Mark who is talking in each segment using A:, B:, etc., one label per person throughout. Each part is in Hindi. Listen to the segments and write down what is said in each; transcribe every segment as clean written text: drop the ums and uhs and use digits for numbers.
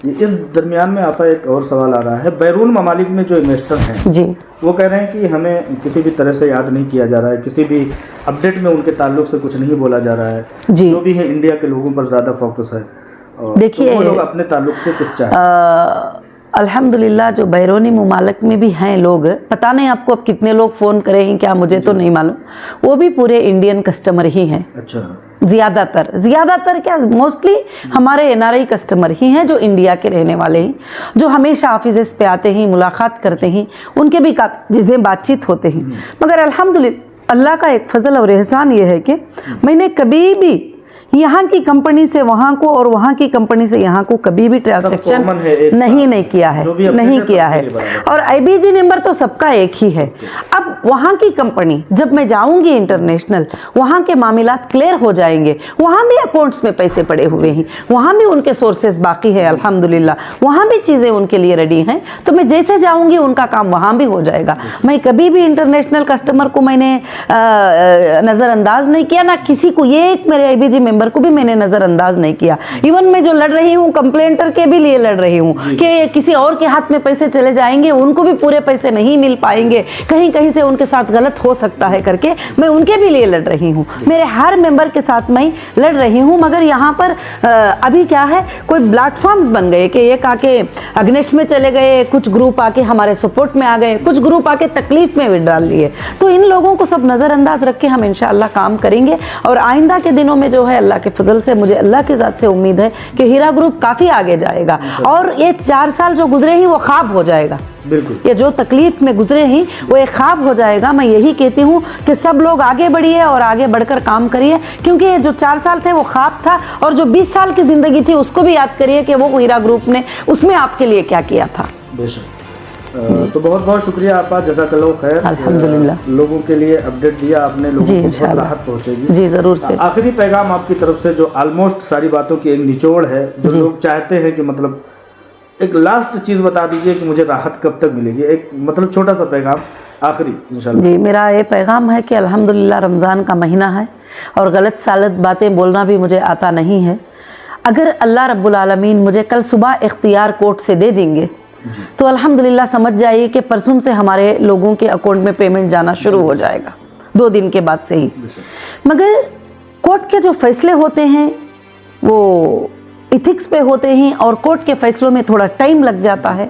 A: इस दरमियान में आपका एक और सवाल आ रहा है, बैरून ममालिक में जो इन्वेस्टर हैं
B: जी,
A: वो कह रहे हैं कि हमें किसी भी तरह से याद नहीं किया जा रहा है, किसी भी अपडेट में उनके ताल्लुक से कुछ नहीं बोला जा रहा है,
B: जी।
A: जो भी है इंडिया के लोगों पर ज़्यादा फोकस है।
B: देखिए,
A: तो वो लोग अपने ताल्लुक से कुछ चाहें।
B: अल्हम्दुलिल्लाह जो बैरूनी ममालिक में भी हैं लोग, पता नहीं आपको अब कितने लोग फ़ोन करे हैं क्या, मुझे तो नहीं मालूम, वो भी पूरे इंडियन कस्टमर ही हैं।
A: अच्छा,
B: ज़्यादातर क्या, मोस्टली हमारे एनआरआई कस्टमर ही हैं जो इंडिया के रहने वाले हैं, जो हमेशा ऑफिस पे आते हैं, मुलाकात करते हैं, उनके भी चीज़ें बातचीत होते हैं। मगर अल्हम्दुलिल्लाह अल्लाह का एक फ़ज़ल और एहसान ये है कि मैंने कभी भी यहाँ की कंपनी से वहाँ को और वहाँ की कंपनी से यहाँ को कभी भी ट्रांजैक्शन नहीं किया है। और आईबीजी नंबर तो सबका एक ही है। अब वहाँ की कंपनी जब मैं जाऊँगी इंटरनेशनल, वहाँ के मामलात क्लियर हो जाएंगे, वहाँ भी अकाउंट्स में पैसे पड़े हुए हैं, वहाँ भी उनके सोर्सेज बाकी है अल्हम्दुलिल्लाह, वहाँ भी चीज़ें उनके लिए रेडी हैं, तो मैं जैसे जाऊँगी उनका काम वहाँ भी हो जाएगा। मैं कभी भी इंटरनेशनल कस्टमर को मैंने नज़रअंदाज नहीं किया, ना किसी को, ये एक मेरे आईबीजी मेंबर को भी मैंने नजरअंदाज नहीं किया। इवन मैं जो लड़ रही हूँ कंप्लेंटर के भी लिए लड़ रही हूँ कि किसी और के हाथ में पैसे चले जाएंगे, उनको भी पूरे पैसे नहीं मिल पाएंगे, कहीं कहीं से उनके साथ गलत हो सकता है करके मैं उनके भी लिए लड़ रही हूँ। मेरे हर मेंबर के साथ मैं लड़ रही हूँ। मगर यहाँ पर अभी क्या है, कोई प्लेटफॉर्म्स बन गए कि एक आके अगेंस्ट में चले गए, कुछ ग्रुप आके हमारे सपोर्ट में आ गए, कुछ ग्रुप आके तकलीफ में डाल लिए। तो इन लोगों को सब नजरअंदाज रख के हम इंशाअल्लाह काम करेंगे। और आइंदा के दिनों में जो है अल्लाह के फजल से, मुझे अल्लाह की ज़ात से उम्मीद है कि हीरा ग्रुप काफ़ी आगे जाएगा और ये 4 साल जो गुजरे ही वो ख्वाब हो जाएगा।
A: बिल्कुल,
B: ये जो तकलीफ में गुजरे ही वो एक ख्वाब हो जाएगा। मैं यही कहती हूँ कि सब लोग आगे बढ़िए और आगे बढ़कर काम करिए, क्योंकि ये जो 4 साल थे वो ख्वाब था, और जो 20 साल की ज़िंदगी थी उसको भी याद करिए कि वो हीरा ग्रुप ने उसमें आपके लिए क्या किया था।
A: बेशक। तो बहुत बहुत शुक्रिया आपका, जज़ाकल्लाह खैर।
B: अल्हम्दुलिल्लाह
A: लोगों के लिए अपडेट दिया आपने, लोगों
B: जी,
A: को बहुत
B: इंशाअल्लाह
A: राहत पहुंचेगी।
B: जी, ज़रूर से।
A: आखिरी पैगाम आपकी तरफ से, जो ऑलमोस्ट सारी बातों की एक निचोड़ है, जो लोग चाहते हैं कि मतलब एक लास्ट चीज़ बता दीजिए कि मुझे राहत कब तक मिलेगी, एक मतलब छोटा सा पैगाम आखिरी इंशाल्लाह।
B: जी, मेरा ये पैगाम है कि अल्हम्दुलिल्लाह रमज़ान का महीना है और गलत सालत बातें बोलना भी मुझे आता नहीं है। अगर अल्लाह रब्बुल आलमीन मुझे कल सुबह इख्तियार कोर्ट से दे देंगे तो अल्हम्दुलिल्लाह समझ जाइए कि परसों से हमारे लोगों के अकाउंट में पेमेंट जाना शुरू हो जाएगा, 2 दिन के बाद से ही। मगर कोर्ट के जो फैसले होते हैं वो इथिक्स पे होते हैं और कोर्ट के फैसलों में थोड़ा टाइम लग जाता है।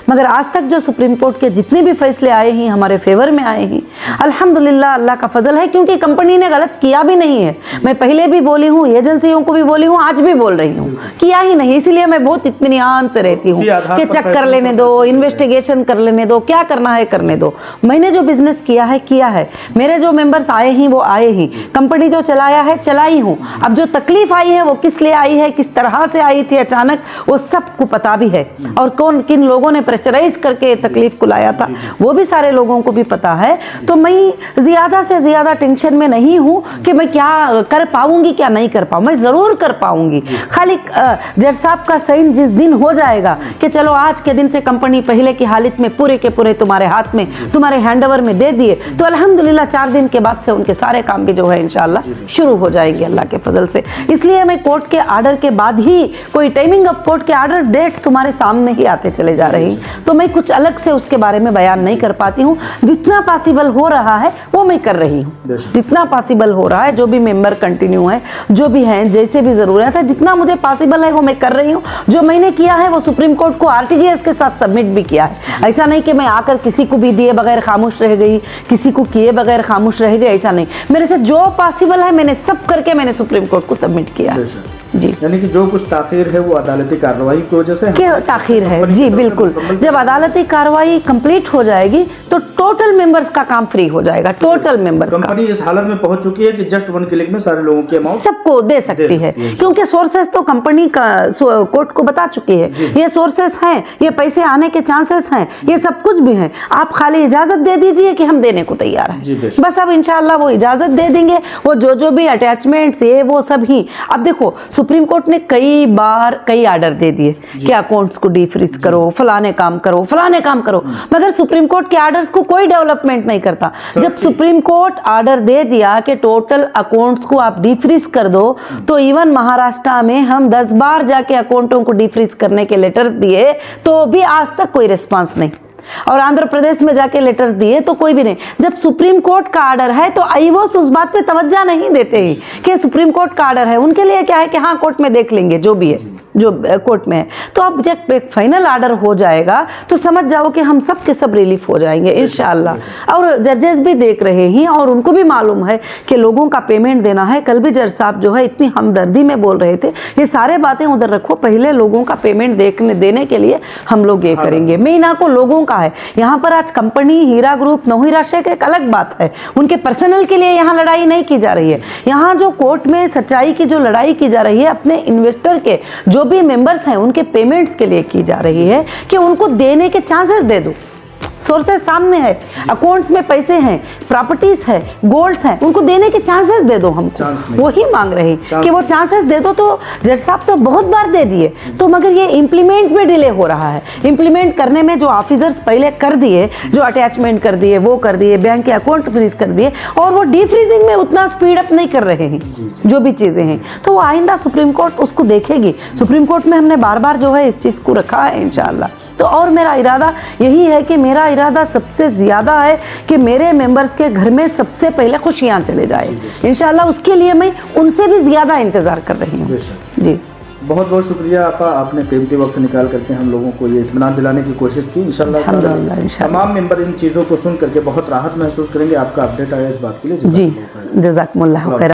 B: मगर आज तक जो सुप्रीम कोर्ट के जितने भी फैसले आए हैं हमारे फेवर में आए हैं, अल्हम्दुलिल्लाह अल्लाह का फजल है, क्योंकि कंपनी ने गलत किया भी नहीं है। मैं पहले भी बोली हूँ, एजेंसियों को भी बोली हूँ, आज भी बोल रही हूँ, किया ही नहीं। इसलिए मैं बहुत इत्मीनान से रहती हूँ कि चेक कर लेने दो, इन्वेस्टिगेशन कर लेने दो, क्या करना है करने दो। मैंने जो बिजनेस किया है, मेरे जो मेंबर्स आए हैं वो आए ही, कंपनी जो चलाया है चलाई हूँ। अब जो तकलीफ आई है वो किस लिए आई है, किस तरह से आई थी अचानक, वो सबको पता भी है, और कौन किन लोगों ने प्रेशराइज करके तकलीफ को लाया था वो भी सारे लोगों को भी पता है। तो मैं ज़्यादा से ज़्यादा टेंशन में नहीं हूँ कि मैं क्या कर पाऊँगी क्या नहीं कर पाऊँ, मैं ज़रूर कर पाऊँगी। खाली जज साहब का साइन जिस दिन हो जाएगा कि चलो आज के दिन से कंपनी पहले की हालत में पूरे के पूरे तुम्हारे हाथ में, तुम्हारे हैंडओवर में दे दिए, तो अल्हम्दुलिल्लाह 4 दिन के बाद से उनके सारे काम भी जो है इंशाअल्लाह शुरू हो जाएंगे अल्लाह के फजल से। इसलिए मैं कोर्ट के आर्डर के बाद ही, कोई टाइमिंग ऑफ कोर्ट के आर्डर्स डेट्स तुम्हारे सामने ही आते चले जा रहे हैं, तो मैं कुछ अलग से उसके बारे में बयान नहीं कर पाती हूँ। जितना पॉसिबल हो रहा है वो मैं कर रही हूँ, जितना पॉसिबल हो रहा है, जो भी मेंबर कंटिन्यू है, जो भी हैं, जैसे भी ज़रूरत है, जितना मुझे पॉसिबल है वो मैं कर रही हूँ। जो मैंने किया है वो सुप्रीम कोर्ट को आरटीजीएस के साथ सबमिट भी किया है। ऐसा नहीं कि मैं आकर किसी को भी दिए बगैर खामोश रह गई, किसी को किए बगैर खामोश रह गई, ऐसा नहीं। मेरे से जो पॉसिबल है मैंने सब करके मैंने सुप्रीम कोर्ट को सबमिट किया है। जी,
A: यानी कि जो कुछ ताखीर है वो अदालती कार्रवाई की वजह से
B: क्या ताखीर है। जी बिल्कुल, जब अदालती कार्रवाई कंप्लीट हो जाएगी तो टोटल मेंबर्स का काम फ्री हो जाएगा। टोटल मेंबर्स
A: कंपनी इस हालत में पहुंच चुकी है कि जस्ट 1 क्लिक में सारे लोगों के अमाउंट
B: सबको दे सकती है, क्योंकि सोर्सेस तो कंपनी का कोर्ट को बता चुकी है, ये सोर्सेस हैं, ये पैसे आने के चांसेस हैं, ये सब कुछ भी है। आप खाली इजाजत दे दीजिए कि हम देने को तैयार हैं, बस अब इंशाल्लाह वो इजाजत दे देंगे। वो जो भी अटैचमेंट्स ये वो सब ही। अब देखो सुप्रीम कोर्ट ने कई बार कई आर्डर दे दिए कि अकाउंट्स को डीफ्रीज करो, फलाने काम करो, फलाने काम करो, मगर सुप्रीम कोर्ट के आर्डर्स को कोई डेवलपमेंट नहीं करता। जब सुप्रीम कोर्ट ऑर्डर दे दिया कि टोटल अकाउंट्स को आप डिफ्रीज कर दो, तो इवन महाराष्ट्र में हम 10 बार जाके अकाउंटों को डिफ्रीज करने के लेटर दिए तो भी आज तक कोई रिस्पांस नहीं, और आंध्र प्रदेश में जाके लेटर्स दिए तो कोई भी नहीं। जब सुप्रीम कोर्ट का ऑर्डर है तो आईओएस उस बात पे तवज्जो नहीं देते ही कि सुप्रीम कोर्ट का ऑर्डर है, उनके लिए क्या है कि हाँ कोर्ट में देख लेंगे जो भी है, जो कोर्ट में है। तो अब जब एक फाइनल ऑर्डर हो जाएगा तो समझ जाओ कि हम सब के सब रिलीफ हो जाएंगे इंशाल्लाह। और जजेस भी देख रहे हैं और उनको भी मालूम है कि लोगों का पेमेंट देना है। कल भी जज साहब जो है इतनी हमदर्दी में बोल रहे थे, ये सारे बातें उधर रखो, पहले लोगों का पेमेंट देने के लिए हम लोग ये करेंगे। मेना को लोगों का है यहाँ पर। आज कंपनी हीरा ग्रुप नौहीरा शेख एक अलग बात है, उनके पर्सनल के लिए यहाँ लड़ाई नहीं की जा रही है। यहाँ जो कोर्ट में सच्चाई की जो लड़ाई की जा रही है अपने इन्वेस्टर के जो भी मेंबर्स हैं उनके पेमेंट्स के लिए की जा रही है कि उनको देने के चांसेस दे दो। सोर्सेस सामने है, अकाउंट्स में पैसे हैं, प्रॉपर्टीज है, गोल्ड्स हैं, उनको देने के चांसेस दे दो हमको। वही मांग रहे हैं कि वो चांसेस दे दो। तो जज साहब तो बहुत बार दे दिए, तो मगर ये इम्प्लीमेंट में डिले हो रहा है। इम्प्लीमेंट करने में जो ऑफिसर्स पहले कर दिए, जो अटैचमेंट कर दिए, वो कर दिए, बैंक के अकाउंट फ्रीज कर दिए, और वो डीफ्रीजिंग में उतना स्पीड अप नहीं कर रहे हैं जो भी चीज़ें हैं। तो वो आइंदा सुप्रीम कोर्ट उसको देखेगी। सुप्रीम कोर्ट में हमने बार बार जो है इस चीज़ को रखा है इंशाल्लाह। तो और मेरा इरादा यही है कि मेरा इरादा सबसे ज़्यादा है कि मेरे मेंबर्स के घर में सबसे पहले खुशियाँ चले जाए इंशाल्लाह। उसके लिए मैं उनसे भी ज़्यादा इंतज़ार कर रही हूँ जी।
A: बहुत बहुत शुक्रिया आपा, आपने कीमती वक्त निकाल करके हम लोगों को ये इत्मीनान दिलाने की कोशिश की। इंशाल्लाह तमाम मेंबर इन चीज़ों को सुन करके बहुत राहत महसूस करेंगे। आपका अपडेट आया इस बात के लिए जी, जज़ाकुमुल्लाह खैर।